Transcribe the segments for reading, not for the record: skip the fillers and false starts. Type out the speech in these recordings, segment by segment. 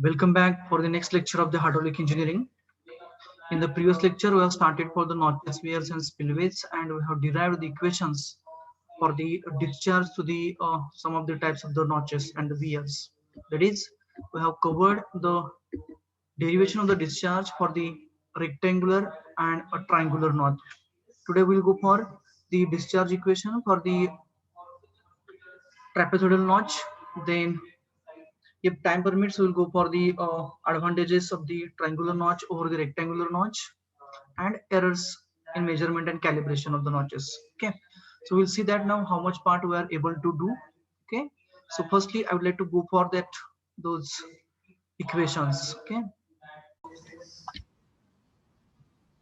Welcome back for the next lecture of the hydraulic engineering. In the previous lecture, we have started for the notches, wears, and spillways, and we have derived the equations for the discharge to the some of the types of the notches and the wears. That is, we have covered the derivation of the discharge for the rectangular and a triangular notch. Today, we will go for the discharge equation for the trapezoidal notch. Then if time permits, we will go for the advantages of the triangular notch over the rectangular notch and errors in measurement and calibration of the notches. Okay, so we'll see that now how much part we are able to do. Okay, so firstly, I would like to go for that those equations. Okay,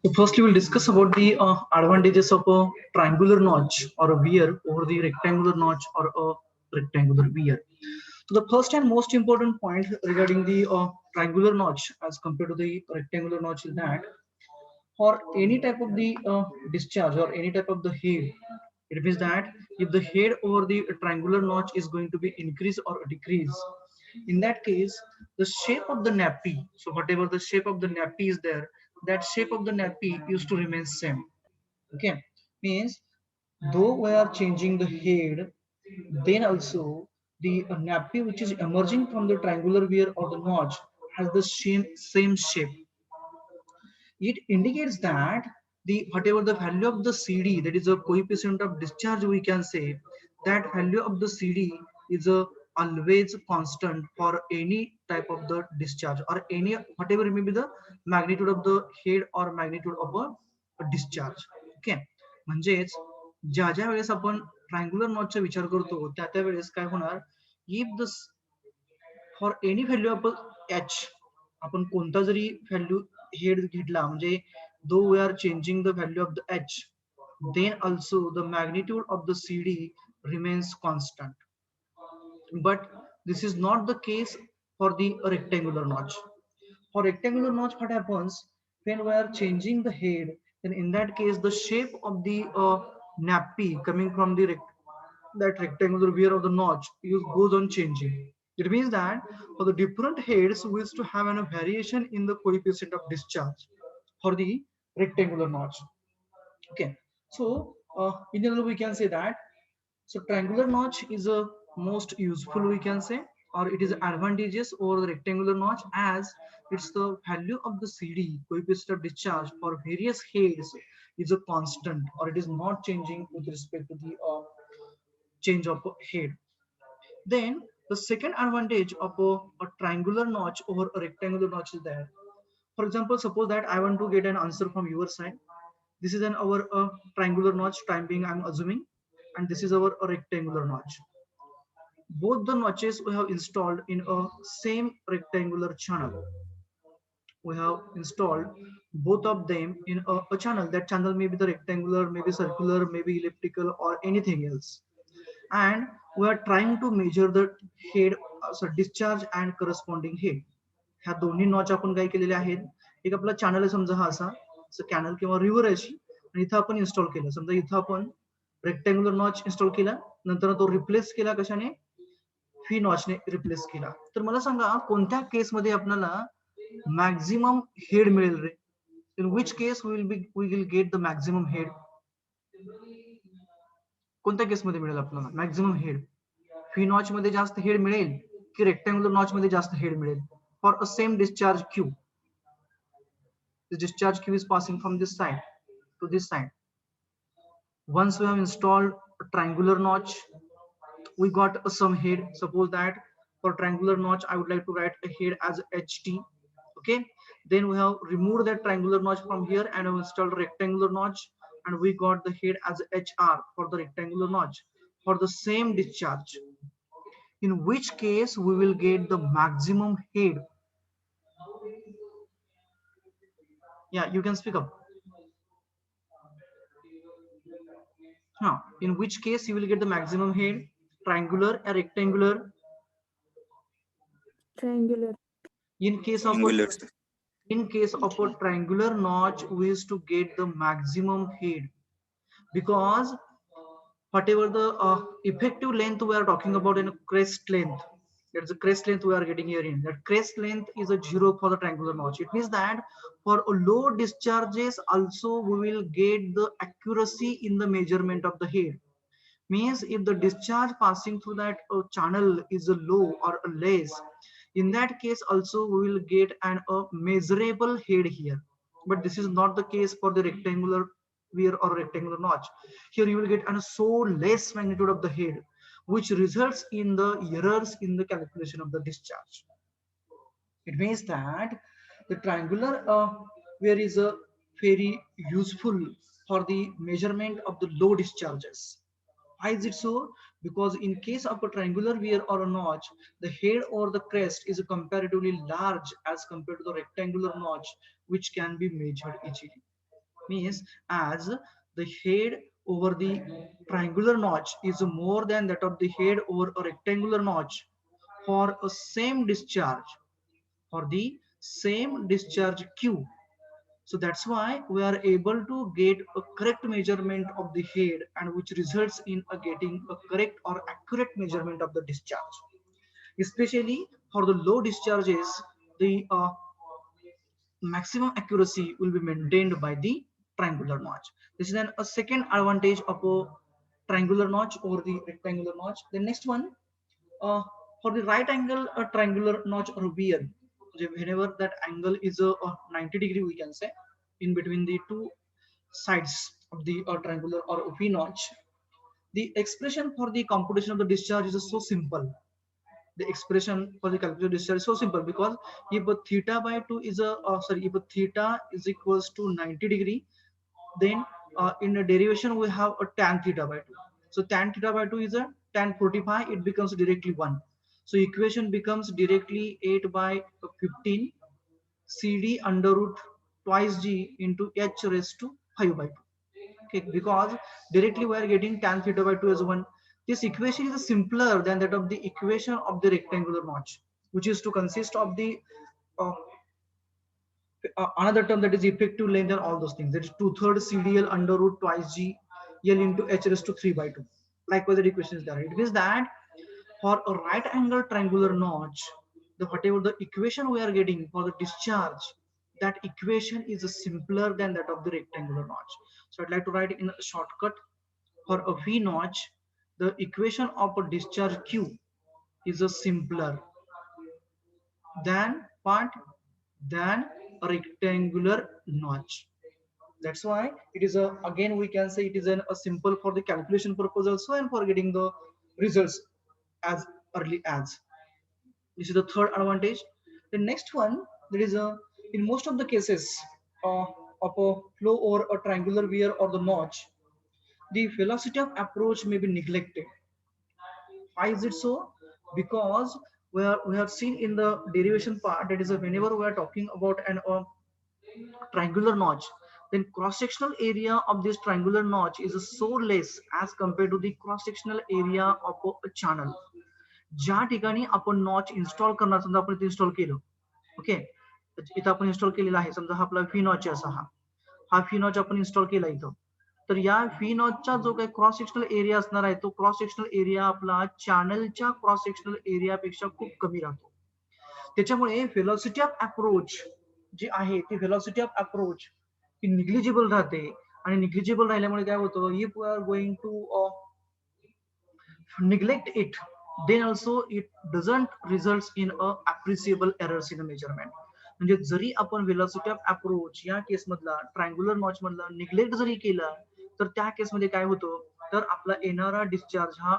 so firstly, we'll discuss about the advantages of a triangular notch or a weir over the rectangular notch or a rectangular weir. So the first and most important point regarding the triangular notch as compared to the rectangular notch is that for any type of the discharge or any type of the head, it means that if the head over the triangular notch is going to be increase or decrease, in that case the shape of the nappy, so whatever the shape of the nappy is there, that shape of the nappy used to remain same. Okay, means though we are changing the head, then also the nappy which is emerging from the triangular weir or the notch has the same shape. It indicates that the whatever the value of the CD, that is a coefficient of discharge, we can say that value of the CD is a always constant for any type of the discharge or any whatever may be the magnitude of the head or magnitude of a discharge. Okay, म्हणजेच ज्या ज्या वेळेस आपण triangular नॉटचा विचार करतो त्या त्या वेळेस काय होणार, if the for any value of H, आपण कोणता जरी व्हॅल्यू हेड घेतला म्हणजे though we are changing the value of the H, then also the magnitude of the CD remains constant. But this is not the case for the rectangular notch. For rectangular notch, what happens when we are changing the head? Then in that case, the shape of the nappy coming from the that rectangular wear of the notch goes on changing. It means that for the different heads, we used to have a variation in the coefficient of discharge for the rectangular notch. Okay, so in general, we can say that so triangular notch is a most useful, we can say, or it is advantageous over the rectangular notch as it's the value of the CD coefficient of discharge for various heads is a constant or it is not changing with respect to the change of head. Then the second advantage of a triangular notch over a rectangular notch is that, for example, suppose that I want to get an answer from your side. This is an our triangular notch, time being I'm assuming, and this is our rectangular notch. Both the notches we have installed in a same rectangular channel. We have installed both of them in a channel. That channel may be the rectangular, maybe circular, maybe elliptical, or anything else. And we are trying to measure the head, so discharge and corresponding head. ह्या दोन्ही notch आपण काय केलेले आहेत, एक आपला channel आहे समजा हा असा कॅनल किंवा रिव्हर आहे अशी, आणि इथं आपण इन्स्टॉल केलं. समजा इथं आपण रेक्टँग्युलर नॉच इन्स्टॉल केला, नंतर तो रिप्लेस केला कशाने, फी नॉचने रिप्लेस केला. तर मला सांगा कोणत्या केसमध्ये आपल्याला मॅक्झिमम हेड मिळेल रे? In which case we will get the maximum head? कोणत्या केसमध्ये मिळेल आपल्याला मॅक्झिमम हेड? फी नॉच मध्ये जास्त हेड मिळेल की रेक्टँग्युलर नॉच मध्ये जास्त हेड मिळेल? For a same discharge Q, the discharge Q is passing from this side to this side. Once we have installed a triangular notch, we got some head. Suppose that for triangular notch, I would like to write a head as HT. Okay. Then we have removed that triangular notch from here and have installed rectangular notch, and we got the head as HR for the rectangular notch for the same discharge. In which case we will get the maximum head. Yeah, you can speak up. In which case you will get the maximum head, triangular or rectangular? Triangular. In case of Triangular. a triangular notch, we used to get the maximum head because whatever the effective length we are talking about in a crest length, That's the crest length we are getting here in. That crest length is a 0 for the triangular notch. It means that for low discharges also we will get the accuracy in the measurement of the head. Means if the discharge passing through that channel is a low or a less, in that case also we will get a measurable head here. But this is not the case for the rectangular weir or rectangular notch. Here you will get a so less magnitude of the head, which results in the errors in the calculation of the discharge. It means that the triangular weir is a very useful for the measurement of the low discharges. Why is it so? Because in case of a triangular weir or a notch, the head or the crest is comparatively large as compared to the rectangular notch, which can be measured easily. Means as the head over the triangular notch is more than that of the head over a rectangular notch for a same discharge, for the same discharge Q. So that's why we are able to get a correct measurement of the head, and which results in getting a correct or accurate measurement of the discharge. Especially for the low discharges, the maximum accuracy will be maintained by the triangular notch. This is then a second advantage of a triangular notch over the rectangular notch. The next one, uh, for the right angle a triangular notch or weir, whenever that angle is a 90-degree, we can say, in between the two sides of the triangular or V notch, the expression for the computation of the discharge is so simple. The expression for the calculated discharge is so simple, because if a theta by 2 is a if a theta is equals to 90-degree, then in a derivation we have a tan theta by 2. So tan theta by 2 is a tan 45, it becomes directly 1. So equation becomes directly 8 by 15 CD under root twice g into h raised to 5 by 2. Okay, because directly we are getting tan theta by 2 as 1. This equation is simpler than that of the equation of the rectangular notch, which is to consist of the uh, another term, that is effective length and all those things. That is 2/3 CDL under root twice G L into H raised to 3 by 2. Likewise, the equation is there. It means that for a right angle triangular notch, the whatever the equation we are getting for the discharge, that equation is simpler than that of the rectangular notch. So I'd like to write in a shortcut. For a V notch, the equation of a discharge Q is a simpler than part than a rectangular notch. That's why it is a, again we can say it is a simple for the calculation purpose also, and for getting the results as early as. This is the third advantage. The next one, there is a, in most of the cases uh, of a flow over a triangular weir or the notch, the velocity of approach may be neglected. Why is it so? Because we have seen in the derivation part, that is whenever we are talking about an triangular notch, then cross-sectional area of this triangular notch is so less as compared to the cross-sectional area of a channel. ज्या ठिकाणी आपण notch install करणार, समजा आपण इथे install केलं, okay, इथं आपण इन्स्टॉल केलेला आहे, समजा हा आपला व्ही नॉच असा हा हा व्ही नॉच आपण इन्स्टॉल केला इथं, तर या व्ही नॉचचा जो काही क्रॉस सेक्शनल एरिया असणार आहे, तो क्रॉस सेक्शनल एरिया आपला चॅनलच्या क्रॉस सेक्शनल एरियापेक्षा खूप कमी राहतो. त्याच्यामुळे व्हेलॉसिटी ऑफ अप्रोच जी आहे ती व्हेलॉसिटी ऑफ अप्रोच ही निग्लिजिबल राहते. आणि निग्लिजिबल राहिल्यामुळे काय होतं, if we are going to neglect it, then also it doesn't results in a appreciable errors in a measurement. म्हणजे जरी आपण velocity of approach या केस मधला ट्रायंगुलर नॉच मधला निग्लेक्ट जरी केला, तर त्या केस मध्ये काय होतं, तर आपला येणारा डिस्चार्ज हा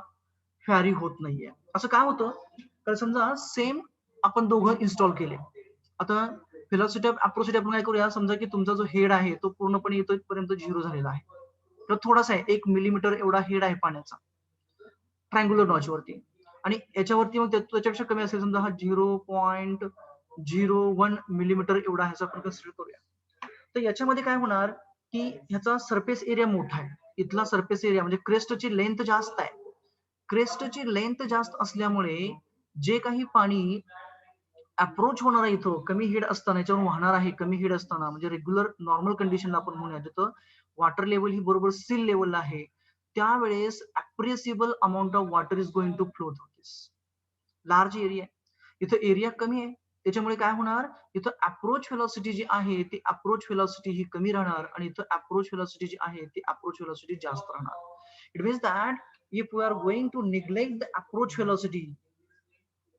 व्हॅरी होत नाहीये. असं काय होतं, तर समजा सेम आपण दोघं इन्स्टॉल केले, आता velocity of approach आपण काय करूया, समजा की तुमचा जो हेड आहे तो पूर्णपणे इथपर्यंत झिरो झालेला आहे, तर थोडासा आहे 1 मिलीमीटर एवढा हेड आहे पाण्याचा ट्रायंगुलर नॉच वरती, आणि याच्यावरती मग त्याच्यापेक्षा कमी असेल, समजा हा 0.01 मिलीमीटर एवढा ह्याचा आपण कन्सिडर करूया. तर याच्यामध्ये काय होणार, की ह्याचा सरफेस एरिया मोठा आहे, इथला सरफेस एरिया म्हणजे क्रेस्टची लेंथ जास्त आहे. क्रेस्टची लेंथ जास्त असल्यामुळे जे काही पाणी अप्रोच होणार आहे इथं कमी हेड असताना, याच्यावर वाहणार आहे कमी हेड असताना, म्हणजे रेग्युलर नॉर्मल कंडिशनला आपण म्हणूया, जिथं वॉटर लेवल ही बरोबर सील लेवलला आहे, त्यावेळेस appreciable amount of water is going to flow through this. Large area आहे, इथं एरिया कमी आहे, त्याच्यामुळे काय होणार, इथं अप्रोच व्हेलॉसिटी जी आहे ती अप्रोच व्हेलॉसिटी ही कमी राहणार आणि इथं अप्रोच व्हेलॉसिटी जी आहे ती अप्रोच व्हेलॉसिटी जास्त राहणार. It means that if we are going to neglect the approach velocity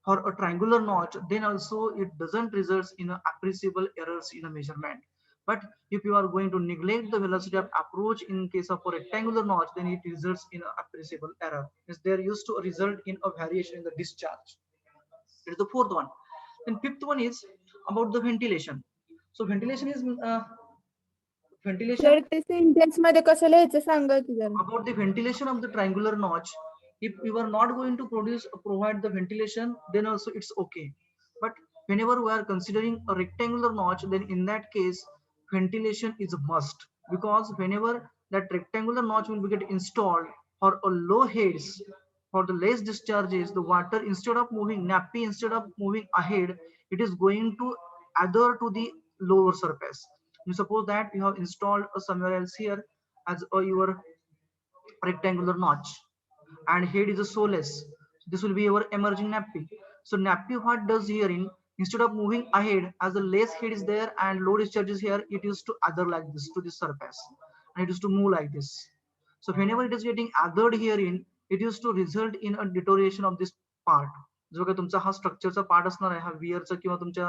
for a triangular notch, then also it doesn't result in a appreciable errors in a measurement. But if you are going to neglect the velocity of approach in case of a rectangular notch, then it results in an appreciable error. Is there used to result in a variation in the discharge. That is the fourth one. Then fifth one is about the ventilation. So ventilation is ventilation sir ते sentence मध्ये कसं लिहायचं सांगा की जरा. about the ventilation of the triangular notch. If you are not going to provide the ventilation, then also it's okay. But whenever we are considering a rectangular notch, then in that case ventilation is a must, because whenever that rectangular notch will be get installed for a low heads, for the less discharges, the water instead of moving nappy, instead of moving ahead, it is going to adhere to the lower surface. You suppose that you have installed somewhere else here as your rectangular notch, and head is a soleless. This will be our emerging nappy. So nappy what does here, in instead of moving ahead, as the less head is there and low discharge is here, it used to adhere like this to the surface, and it used to move like this. So whenever it is getting adhered herein, it used to result in a deterioration of this part. जो काही तुमचा हा स्ट्रक्चरचा part असणार आहे, हा वियरचा किंवा तुमच्या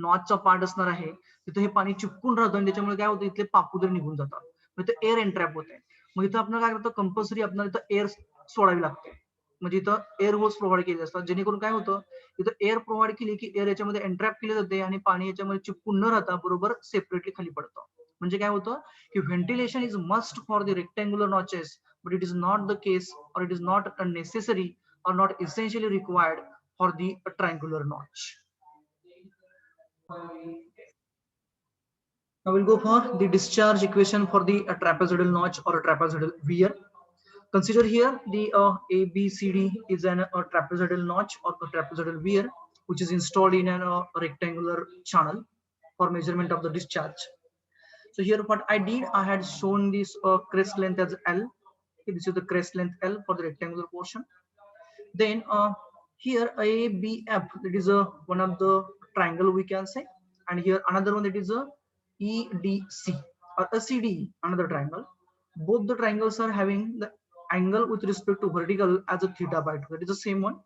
नॉचचा part असणार आहे, तिथे हे पाणी चिपकून राहतं आणि त्याच्यामुळे काय होतं, इथले पापुदरे निघून जातात, मग इथं एअर एंट्रॅप होते. मग इथं आपल्याला काय करतं, कंपल्सरी आपल्याला इथं एअर सोडावी लागते. म्हणजे इथं एअर होल्स प्रोव्हाइड केले असतात, जेणेकरून काय होतं, इथं एअर प्रोव्हाइड केली की एअर याच्यामध्ये एंट्रॅप केले जाते आणि पाणी याच्यामध्ये चिपकून न राहता बरोबर सेपरेटली खाली पडतं. म्हणजे काय होतं की ventilation is must for the rectangular notches, but it is not the case, or it is not necessary or not essentially required for the triangular notch. Now we'll go for the discharge equation for the trapezoidal notch or a trapezoidal weir. Consider here the ABCD is a trapezoidal notch or a trapezoidal weir, which is installed in a rectangular channel for measurement of the discharge. So here what I did, I had shown this crest length as L. Okay, this is the crest length L for the rectangular portion. Then here ABF, that is one of the triangle we can say, and here another one, that is a EDC or a CDE, another triangle. Both the triangles are having the angle with respect to vertical as a theta by 2, that is the same one,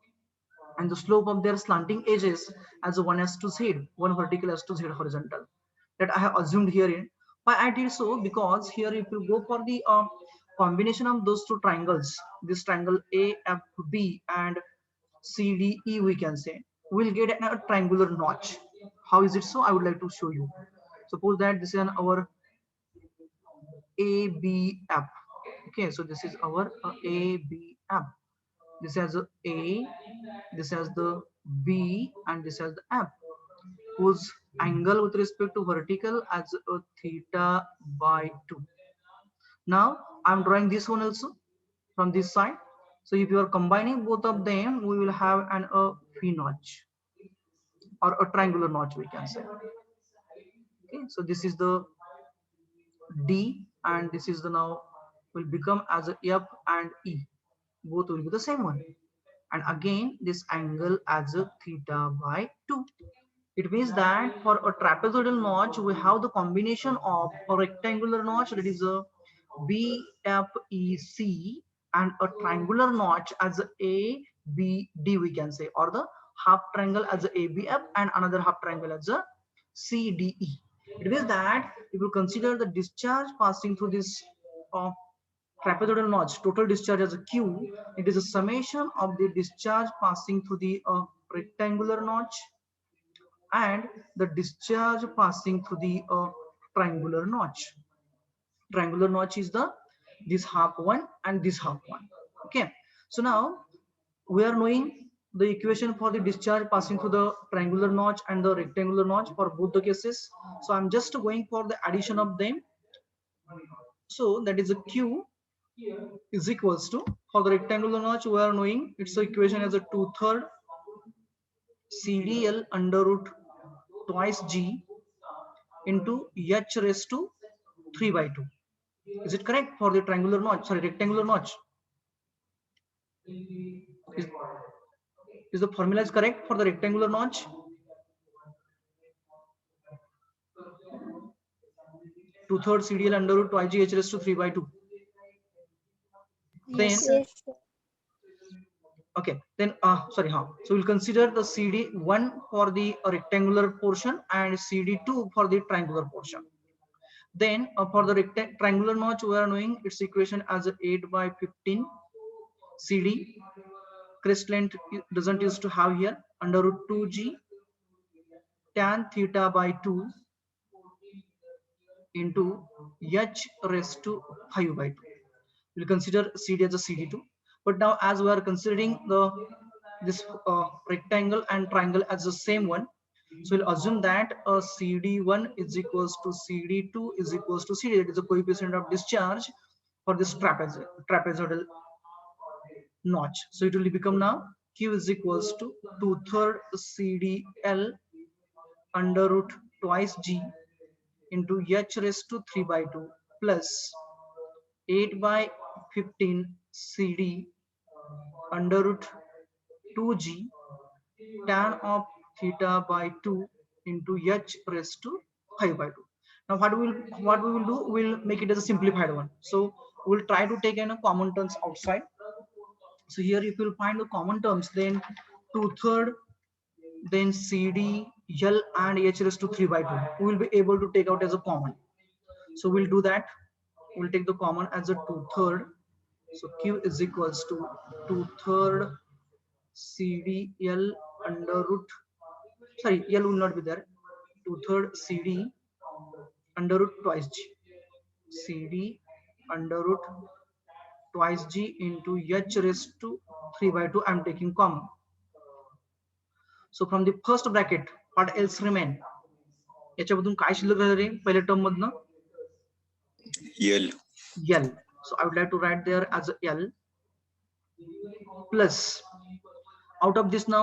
and the slope of their slanting edges as a 1 as to z, one vertical as to z horizontal, that I have assumed herein. Why I did so? Because here if you go for the combination of those two triangles, this triangle AFB and CDE, we can say, we'll get a triangular notch. How is it so? I would like to show you. Suppose that this is our ABF. Okay, so this is our ABF. This has a A, this has the B, and this has the F, whose angle with respect to vertical as a theta by 2. Now I'm drawing this one also from this side. So if you are combining both of them, we will have an phi notch or a triangular notch, we can say. Okay, so this is the D, and this is the now will become as a F and E. Both will be the same one. And again, this angle as a theta by 2. It means that for a trapezoidal notch, we have the combination of a rectangular notch, that is a BFEC, and a triangular notch as a ABD, we can say, or the half triangle as a ABF and another half triangle as a CDE. It means that if you consider the discharge passing through this trapezoidal notch, total discharge as a Q, it is a summation of the discharge passing through the rectangular notch and the discharge passing through the triangular notch. Triangular notch is the this half one and this half one. Okay, so now we are knowing the equation for the discharge passing through the triangular notch and the rectangular notch for both the cases. So I'm just going for the addition of them. So that is a Q is equals to, for the rectangular notch we are knowing its equation as a 2/3 CDL under root twice G into H raised to 3/2. Is it correct for the triangular notch? Sorry, rectangular notch. Is the formula is correct for the rectangular notch? 2/3 CDL under root twice G H raised to 3 by 2. Then Yes. okay, then sorry, so we'll consider the CD1 for the rectangular portion and CD2 for the triangular portion. Then for the triangular notch, we are knowing its equation as 8 by 15 CD. Crest length doesn't used to have here under root 2G tan theta by 2 into H raised to 5 by 2. We'll consider CD as a CD2. But now as we are considering this rectangle and triangle as the same one, so we'll assume that CD1 is equals to CD2 is equals to CD. That is the coefficient of discharge for this trapezoidal notch. So it will become now Q is equals to 2/3 CDL under root twice G into H raised to 3 by 2 plus 8 by 15 CD under root 2G tan of theta by 2 into H raised to 5 by 2. Now what we will do, we'll make it as a simplified one. So we'll try to take in a common terms outside. So here if you'll find the common terms, then 2/3, then CD, L and H raised to 3 by 2. We will be able to take out as a common. So we'll do that. We'll take the common as a 2/3. So Q is equals to 2/3 CDL under root, sorry, L will not be there, 2/3 CD under root twice G. CD under root twice G into H raised to 3 by 2. I'm taking common. So from the first bracket, what else remain? याच्यामधून काय शिल्लक राहिलं रे पहिल्या term मधनं? L. L. So I would like to write there as a L plus out of this now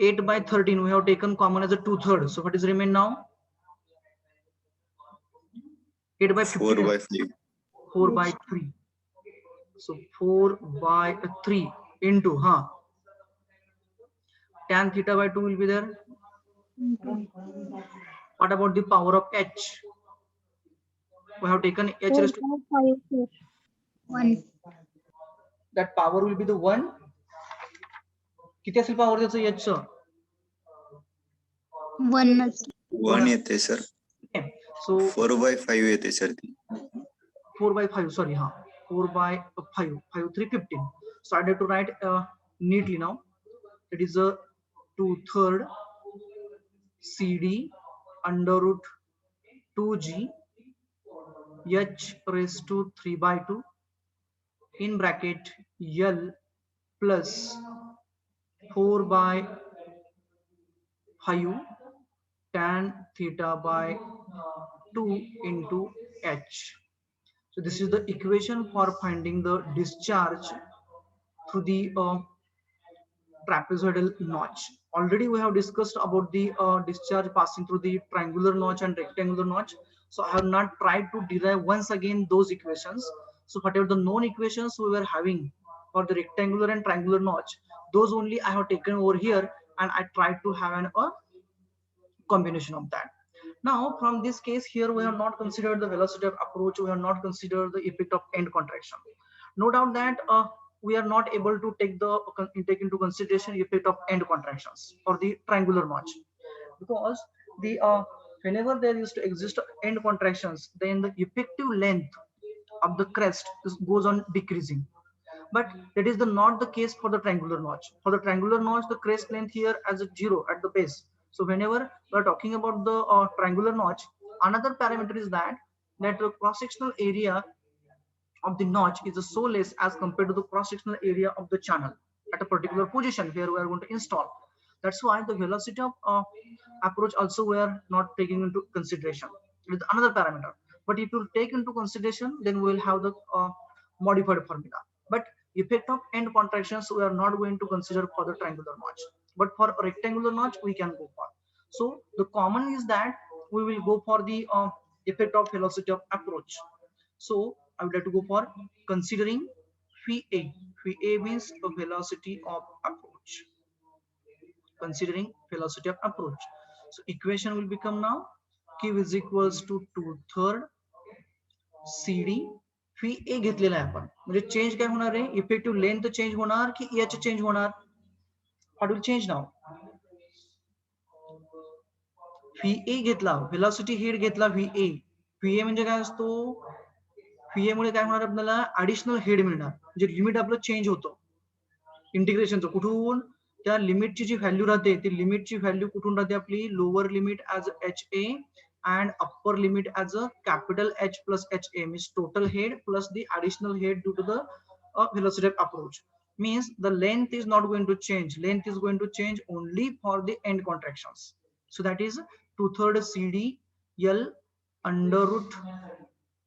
8 by 13 we have taken common as a 2/3. So what is remain now? 8 by 15. 4 by 5. 4 by 3. So 4 by 3 into tan theta by 2 will be there. What about the power of H? We have taken H raised to 1. that power will be the 1. किती असेल power त्याचं H चं? 1 येते sir. Okay. So 4 by 5 येते sir ती. 4 by 5, sorry, 4 by 5, 5, 3, 15. So I have to write neatly now. It is a 2/3 CD under root 2G H raised to 3 by 2 in bracket L plus 4 by 5 tan theta by 2 into H. So this is the equation for finding the discharge through the trapezoidal notch. Already we have discussed about the discharge passing through the triangular notch and rectangular notch. So I have not tried to derive once again those equations. So whatever the known equations we were having for the rectangular and triangular notch, those only I have taken over here and I tried to have a combination of that. Now from this case here we have not considered the velocity of approach, we have not considered the effect of end contraction. No doubt that we are not able to take into consideration effect of end contractions for the triangular notch, because the whenever there used to exist end contractions, then the effective length of the crest goes on decreasing. But that is not the case for the triangular notch. For the triangular notch, the crest length here as a 0 at the base. So whenever we are talking about the triangular notch, another parameter is that the cross-sectional area of the notch is so less as compared to the cross-sectional area of the channel at a particular position where we are going to install. That's why the velocity of approach also we are not taking into consideration. With another parameter. But if you take into consideration, then we will have the modified formula. But effect of end contractions we are not going to consider for the triangular notch. But for rectangular notch we can go for. So the common is that we will go for the effect of velocity of approach. So I would like to go for considering phi A. VA means a velocity of approach. Considering velocity of approach. So equation will become now Q is equals to 2/3 CD VA घेतलेला आहे आपण म्हणजे change काय होणार आहे effective length change होणार की H change होणार what will change now VA घेतला व्हेलॉसिटी हेड घेतला VA म्हणजे काय असतो VA मुळे काय होणार आपल्याला ऍडिशनल हेड मिळणार म्हणजे लिमिट आपलं चेंज होतं इंटिग्रेशनचं कुठून त्या लिमिटची जी व्हॅल्यू राहते ती लिमिटची व्हॅल्यू कुठून राहते आपली lower limit as HA and upper limit as a capital H plus HA means total head plus the additional head due to the velocity of approach means the length is not going to change, length is going to change only for the end contractions. So that is 2/3 CD L under root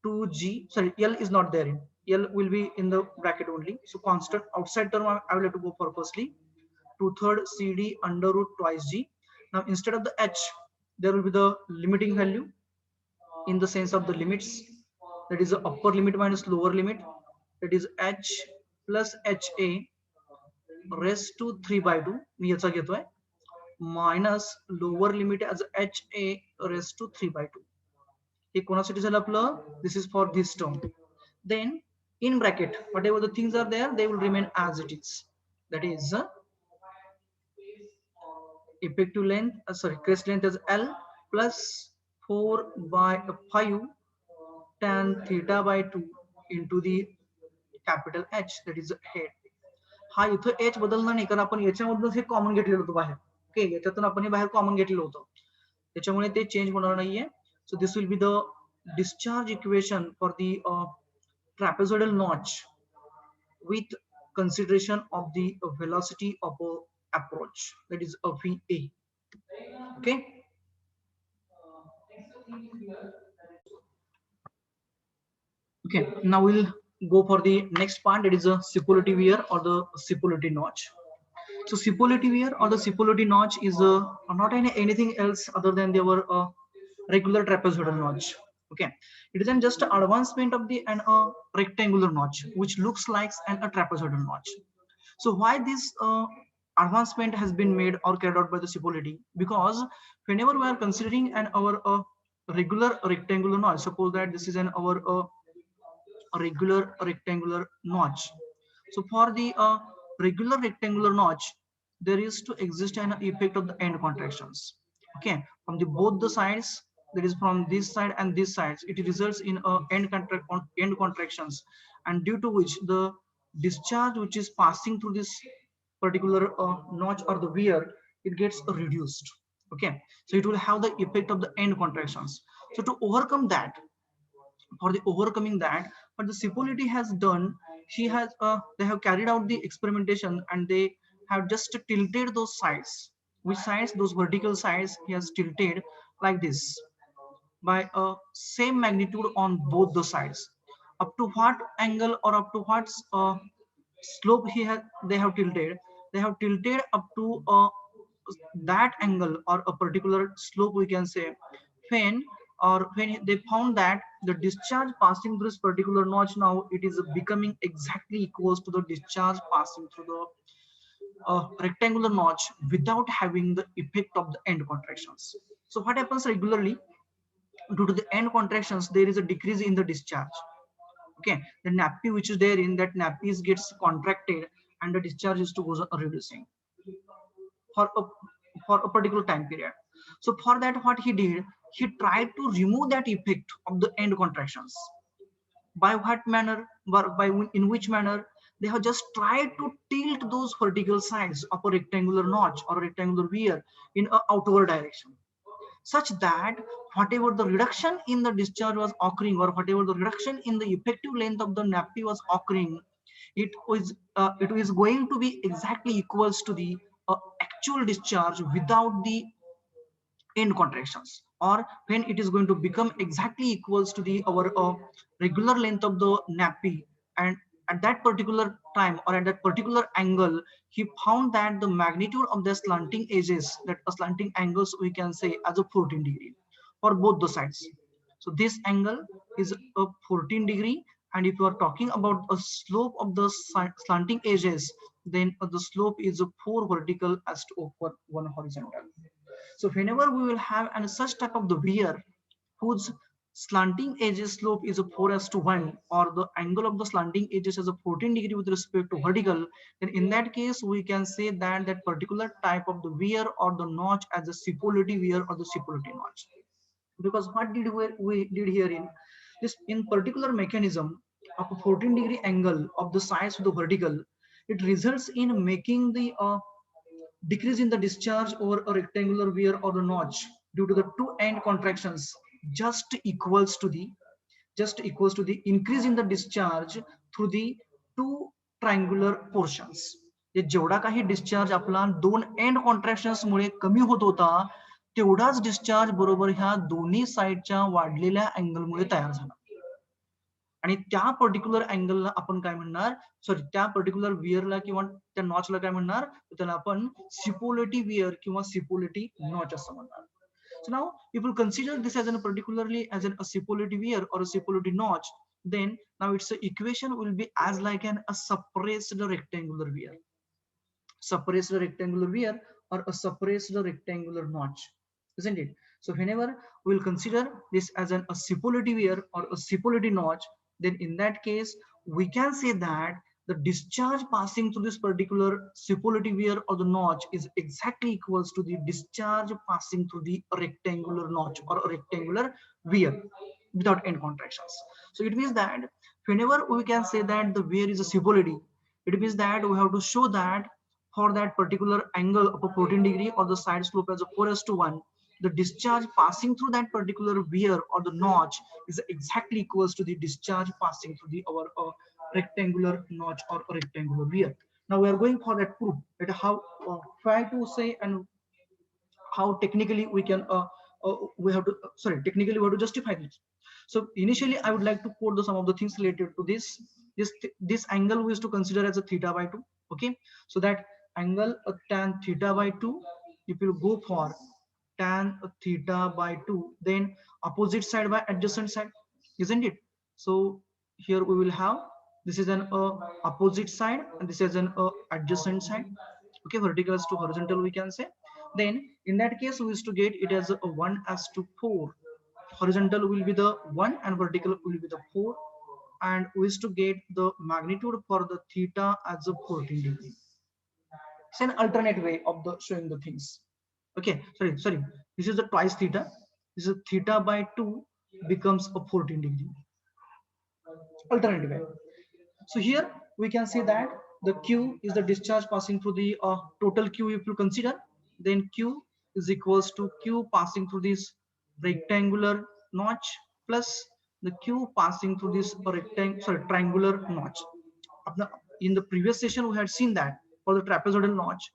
2G, sorry L is not there, L will be in the bracket only, so constant outside term I will have to go for firstly 2/3 CD under root twice G. Now instead of the H there will be the limiting value in the sense of the limits, that is the upper limit minus lower limit, that is H plus HA raised to 3/2 मी याचा घेतोय minus lower limit as HA raised to 3/2 हे कोणासाठी झालं आपलं this is for this term. Then in bracket whatever the things are there they will remain as it is, that is effective length crest length is L plus 4/5 tan theta by 2 into the capital H, that is head. हा इथं H बदलणार नाही कारण आपण याच्यामधूनच हे common घेतलेलं होतं बाहेर okay याच्यातून आपण हे बाहेर कॉमन घेतलेलं होतं त्याच्यामुळे ते चेंज होणार नाहीये. So this will be the discharge equation for the trapezoidal notch with consideration of the velocity of a approach, that is a VA. Okay, okay, now we'll go for the next part, that is a superlative wear or the superlative notch. So superlative wear or the superlative notch is not anything else other than our regular trapezoidal notch. Okay, it is just an advancement of the rectangular notch which looks like a trapezoidal notch. So why this advancement has been made or carried out by the superlative? Because whenever we are considering our regular rectangular notch, suppose that this is our regular rectangular notch. So for the regular rectangular notch, there is to exist an effect of the end contractions. Okay, from the both the sides, that is from this side and this side, it results in end contractions, and due to which the discharge which is passing through this particular notch or the weir, it gets reduced. Okay, so it will have the effect of the end contractions. So to overcome that, for the overcoming that, what the superlative has done, they have carried out the experimentation and they have just tilted those sides. Which sides? Those vertical sides he has tilted like this by a same magnitude on both the sides. Up to what angle or up to what slope they have tilted? They have tilted up to that angle or a particular slope, we can say, when they found that the discharge passing through this particular notch, now it is becoming exactly equals to the discharge passing through the rectangular notch without having the effect of the end contractions. So what happens regularly? Due to the end contractions, there is a decrease in the discharge. Okay, the nappy which is there in that nappy gets contracted and the discharge is to go reducing for a particular time period. So for that, what he did, he tried to remove that effect of the end contractions. By what manner? In which manner? They have just tried to tilt those vertical sides of a rectangular notch or a rectangular weir in an outward direction, such that whatever the reduction in the discharge was occurring or whatever the reduction in the effective length of the nappy was occurring, it is going to be exactly equals to the actual discharge without the end contractions, or when it is going to become exactly equals to the our regular length of the nappy. And at that particular time or at that particular angle, he found that the magnitude of the slanting edges, that slanting angles, we can say as a 14 degree for both the sides. So this angle is a 14 degree And if you are talking about a slope of the slanting edges, then the slope is 4 vertical as to over 1 horizontal. So whenever we will have and such type of the weir whose slanting edges slope is a 4 as to 1, or the angle of the slanting edges is a 14 degree with respect to vertical, then in that case we can say that that particular type of the weir or the notch as a Cipolliti weir or the Cipolliti notch. Because what did we did here in this in particular mechanism of a 14 degree angle of the sides of the vertical, it results in making the decrease in the discharge over a rectangular weir or the notch due to the two end contractions just equals to the increase in the discharge through the two triangular portions. जे जेवढा काही discharge आपला दोन and कॉन्ट्रॅक्शन्स मुळे कमी होत होता तेवढाच discharge बरोबर ह्या दोन्ही साइडच्या वाढलेल्या अँगल मुळे तयार झाला. आणि त्या पर्टिक्युलर अँगलला आपण काय म्हणणार, सॉरी त्या पर्टिक्युलर वियरला किंवा त्या नॉचला काय म्हणणार, त्याला आपण सिपोलिटी वियर किंवा सिपोलिटी नॉच असं म्हणणार. So now if you consider this as a particularly as a Cipolliti weir or a Cipolliti notch, then now its equation will be as like a suppressed rectangular weir, suppressed rectangular weir or a suppressed rectangular notch, isn't it? So whenever we will consider this as a Cipolliti weir or a Cipolliti notch, then in that case we can say that the discharge passing through this particular Cipolliti weir or the notch is exactly equals to the discharge passing through the rectangular notch or a rectangular weir without end contractions. So it means that whenever we can say that the weir is a Cipolliti, it means that we have to show that for that particular angle of a 14 degree or the side slope as a 4:1, the discharge passing through that particular weir or the notch is exactly equals to the discharge passing through the our rectangular notch or rectangular weir. Now we are going for that proof, that how try to say and how technically we can we have to technically we have to justify this. So initially I would like to quote some of the things related to this angle we is to consider as a theta by 2. Okay, so that angle tan theta by 2, if you go for tan theta by 2, then opposite side by adjacent side, isn't it? So here we will have this is an opposite side and this is an adjacent side. Okay, vertical as to horizontal we can say. Then in that case we used to get it as a 1:4. Horizontal will be the 1 and vertical will be the 4, and we used to get the magnitude for the theta as a 14 degree. It's an alternate way of the showing the things. Okay, sorry, this is the twice theta. This is theta by 2 becomes a 14 degree alternative way. So here we can say that the Q is the discharge passing through the total Q. If you consider, then Q is equals to Q passing through this rectangular notch plus the Q passing through this triangular notch. In the previous session we had seen that for the trapezoidal notch,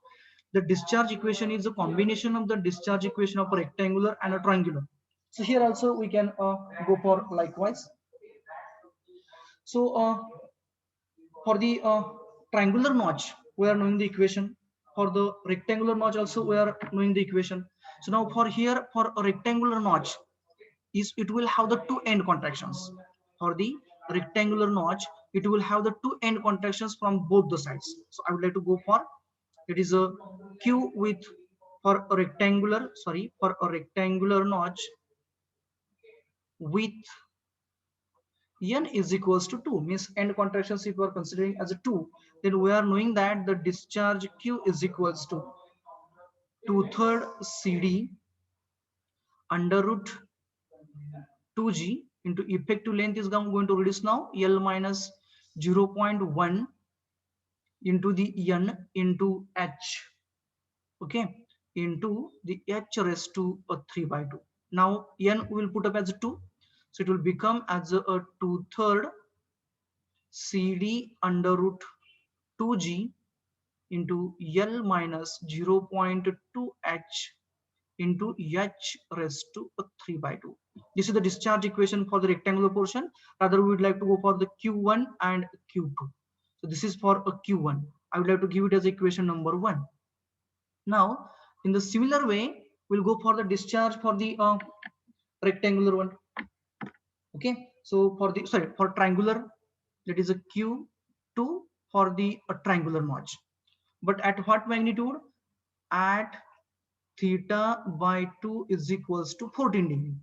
the discharge equation is a combination of the discharge equation of a rectangular and a triangular. So here also we can go for likewise. So for the triangular notch we are knowing the equation, for the rectangular notch also we are knowing the equation. So now for here for a rectangular notch is it will have the two end contractions. For the rectangular notch it will have the two end contractions from both the sides. So I would like to go for it is a Q with for a rectangular notch with n is equals to 2, means end contractions if we are considering as a 2, then we are knowing that the discharge Q is equals to 2/3 CD under root 2G into effective length is going to reduce now L minus 0.1 into the N into H, okay, into the H raised to a 3/2. Now N will put up as a 2, so it will become as a 2/3 CD under root 2G into L minus 0.2H into H raised to a 3/2. This is the discharge equation for the rectangular portion. Rather, we would like to go for the Q1 and Q2. So this is for a Q1. I would like to give it as equation number 1. Now, in the similar way, we'll go for the discharge for the rectangular one. Okay, so for the for triangular that is a Q2 for the triangular notch. But at what magnitude? At theta by 2 is equals to 14 degree.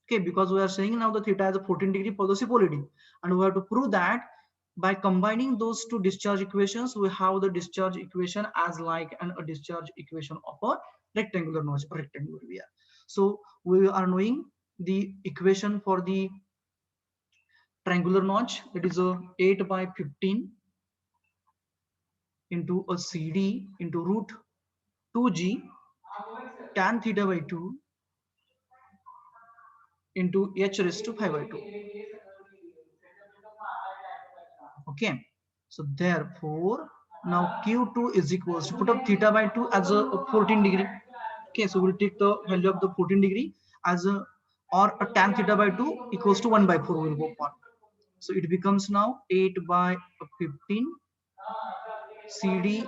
Okay, because we are saying now the theta is a 14 degree positive polarity, and we have to prove that by combining those two discharge equations, we have the discharge equation as like a discharge equation of a rectangular notch or rectangular weir. So we are knowing the equation for the triangular notch, that is a 8 by 15 into a CD into root 2g tan theta by 2 into h raised to 5 by 2. Okay, so therefore now Q2 is equals to put up theta by 2 as a 14 degree. Okay, so we'll take the value of the 14 degree as a, or a tan theta by 2 equals to 1 by 4 will go for. So it becomes now 8 by 15 CD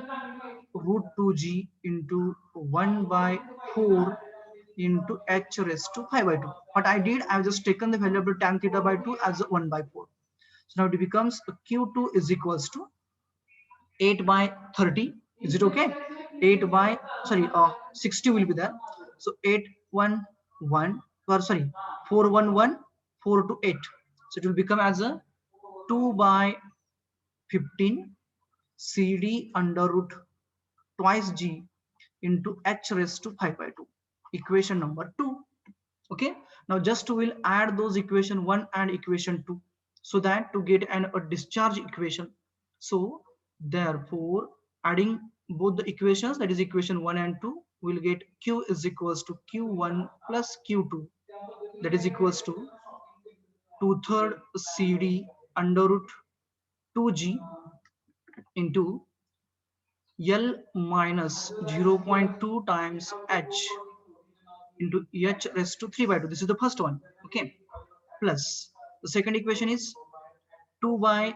root 2g into 1 by 4 into h raised to 5 by 2. What I did, I've just taken the value of the tan theta by 2 as 1 by 4. So now it becomes Q2 is equals to 8 by 30. Is it okay? 8 by, sorry, 60 will be there. So 811, or sorry, 411, 4 to 8. So it will become as a 2 by 15 CD under root twice g into h raised to 5 by 2. Equation number 2. Okay, now just we'll add those equation 1 and equation 2 so that to get a discharge equation. So therefore adding both the equations, that is equation 1 and 2, we'll get q is equals to q1 plus q2, that is equals to 2/3 CD under root 2g into L minus 0.2 times h into h raised to 3 by 2. This is the first one. Okay, plus the second equation is 2 by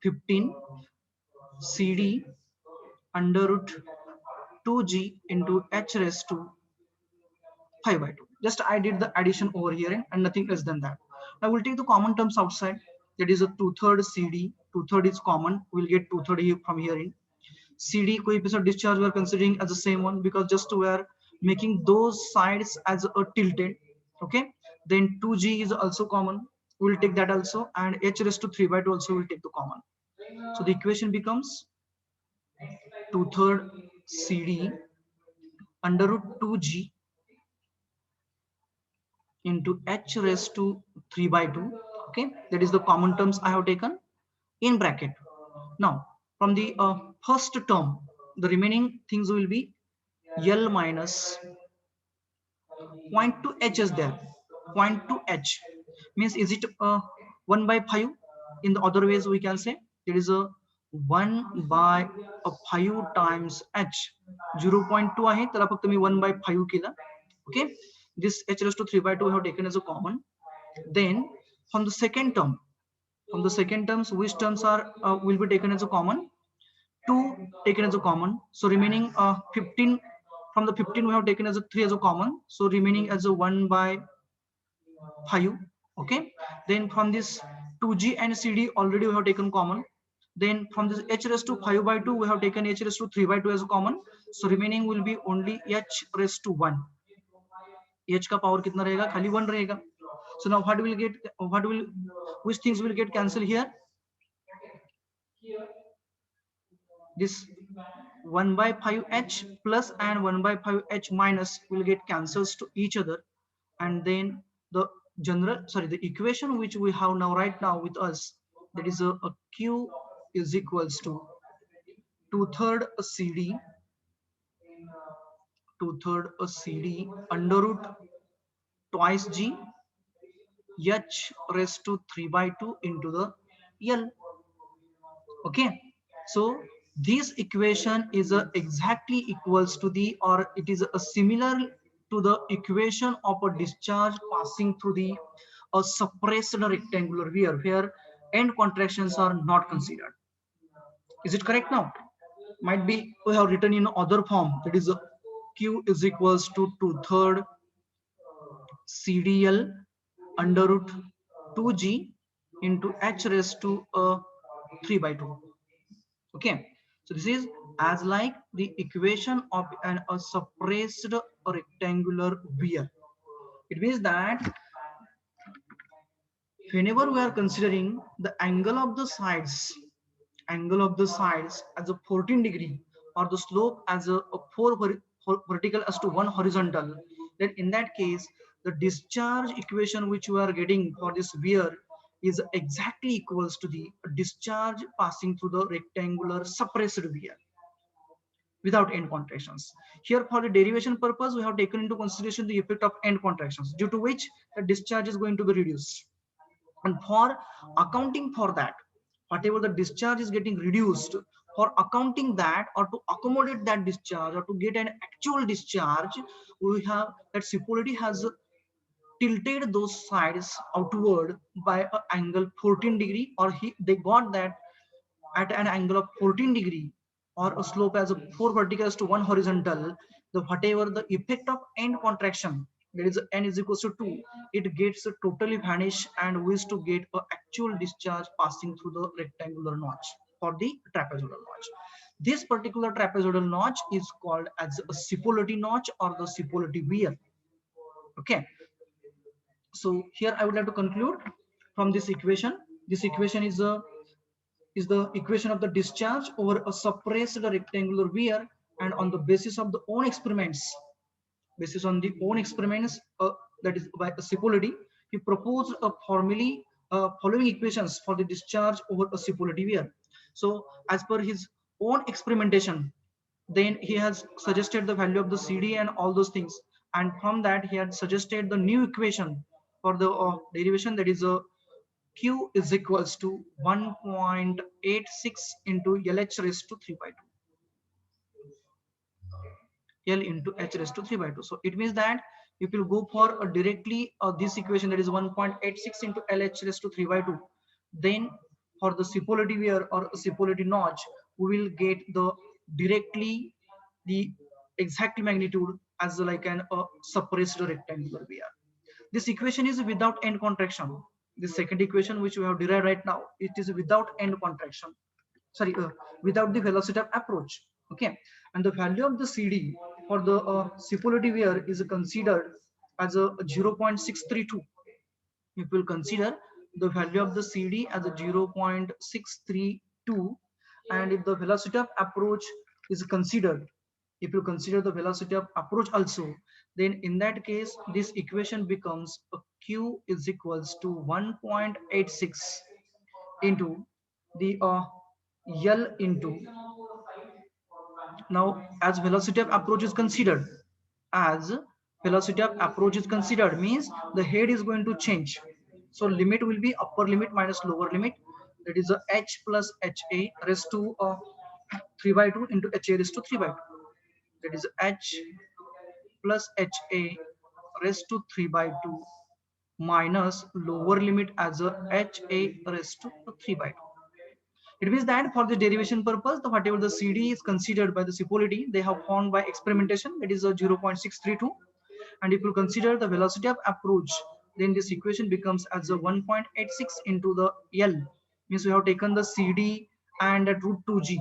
15 CD under root 2g into h raised to 5 by 2. Just I did the addition over here and nothing less than that. Now we'll take the common terms outside. That is a 2/3 CD. 2/3 is common. We'll get 2/3 from here in. CD coefficient discharge we are considering as the same one because just we are making those sides as a tilted. Okay, then 2g is also common, we'll take that also, and h raised to 3 by 2 also will take the common. So the equation becomes 2/3 CD under root 2g into h raised to 3 by 2. Okay, that is the common terms I have taken in bracket. Now from the first term, the remaining things will be L minus 0.2 h is there. 0.2 h means is it 1 by 5? In the other ways we can say it is a 1 by 5 times h. 0.2 आहे त्याला फक्त मी 1 by 5 केलं. Okay, this h raised to 3 by 2 we have taken as a common. Then from the second term, which terms are will be taken as a common? 2 taken as a common, so remaining 15. From the 15 we have taken as a 3 as a common, so remaining as a 1 by 5. Okay, then from this 2g and cd already we have taken common. Then from this h raised to 5 by 2 we have taken h raised to 3 by 2 as a common, so remaining will be only h raised to 1. h का power कितना रहेगा? खाली 1 रहेगा. So now what will get, which things will get cancelled here? This 1 by 5h plus and 1 by 5h minus will get cancels to each other, and then the the equation which we have now right now with us, that is a q is equals to 2/3 CD under root twice g h raised to 3 by 2 into the L. Okay, so this equation is exactly equals to the, or it is a similar to the equation of a discharge passing through the a suppressed rectangular weir where end contractions are not considered. Is it correct now? Might be we have written in other form, that is q is equals to 2/3 CDL under root 2g into h raised to 3/2. Okay, so this is as like the equation of a suppressed rectangular weir. It means that whenever we are considering the angle of the sides as a 14 degree, or the slope as a 4 vertical as to 1 horizontal, then in that case the discharge equation which we are getting for this weir is exactly equals to the discharge passing through the rectangular suppressed weir without end contractions. Here for the derivation purpose, we have taken into consideration the effect of end contractions, due to which the discharge is going to be reduced. And for accounting for that, whatever the discharge is getting reduced, for accounting that or to accommodate that discharge or to get an actual discharge, we have that Cipolliti has tilted those sides outward by an angle 14 degree, or they got that at an angle of 14 degree, or a slope as a 4 verticals to 1 horizontal, the whatever the effect of end contraction, that is n is equals to 2, it gets totally vanish, and we is to get a actual discharge passing through the rectangular notch for the trapezoidal notch. This particular trapezoidal notch is called as a Cipolliti notch or the Cipolliti weir. Okay, so here I would like to conclude from this equation. This equation is the equation of the discharge over a suppressed rectangular weir, and on the basis of the own experiments, that is by Cipolliti, he proposed a formally following equations for the discharge over a Cipolliti weir. So as per his own experimentation, then he has suggested the value of the CD and all those things, and from that he had suggested the new equation for the derivation, that is a Q is equals to 1.86 into LH raised to 3 by 2. L into H raised to 3 by 2. So it means that if you go for directly this equation, that is 1.86 into LH raised to 3 by 2, then for the Cipolliti weir or Cipolliti notch, we will get the directly the exact magnitude as like an suppressed rectangular weir. This equation is without end contraction. The second equation which we have derived right now, it is without end contraction. Sorry, without the velocity of approach. Okay, and the value of the CD for the Cipolliti weir is considered as a 0.632. If we'll consider the value of the CD as a 0.632, and if the velocity of approach is considered, if you consider the velocity of approach also, then in that case this equation becomes a Q is equals to 1.86 into the L into, now as velocity of approach is considered, as velocity of approach is considered means the head is going to change, so limit will be upper limit minus lower limit, that is a H plus HA raised to 3 by 2 into HA raised to 3 by 2, that is H plus HA raised to 3 by 2 minus lower limit as a HA raised to 3 by 2. It means that for the derivation purpose, the whatever the CD is considered by the Cipolliti, they have found by experimentation, that is a 0.632. And if you consider the velocity of approach, then this equation becomes as a 1.86 into the L. Means we have taken the CD and at root 2G.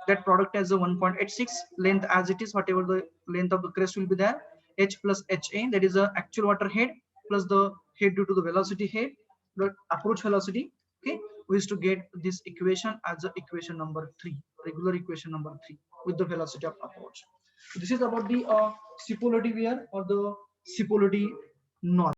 That product as a 1.86, length as it is, whatever the length of the crest will be there, H plus HA, that is the actual water head plus the head due to the velocity head, the approach velocity. Okay, we used to get this equation as a equation number 3, regular equation number 3 with the velocity of approach. This is about the Cipolliti weir or the Cipolliti notch.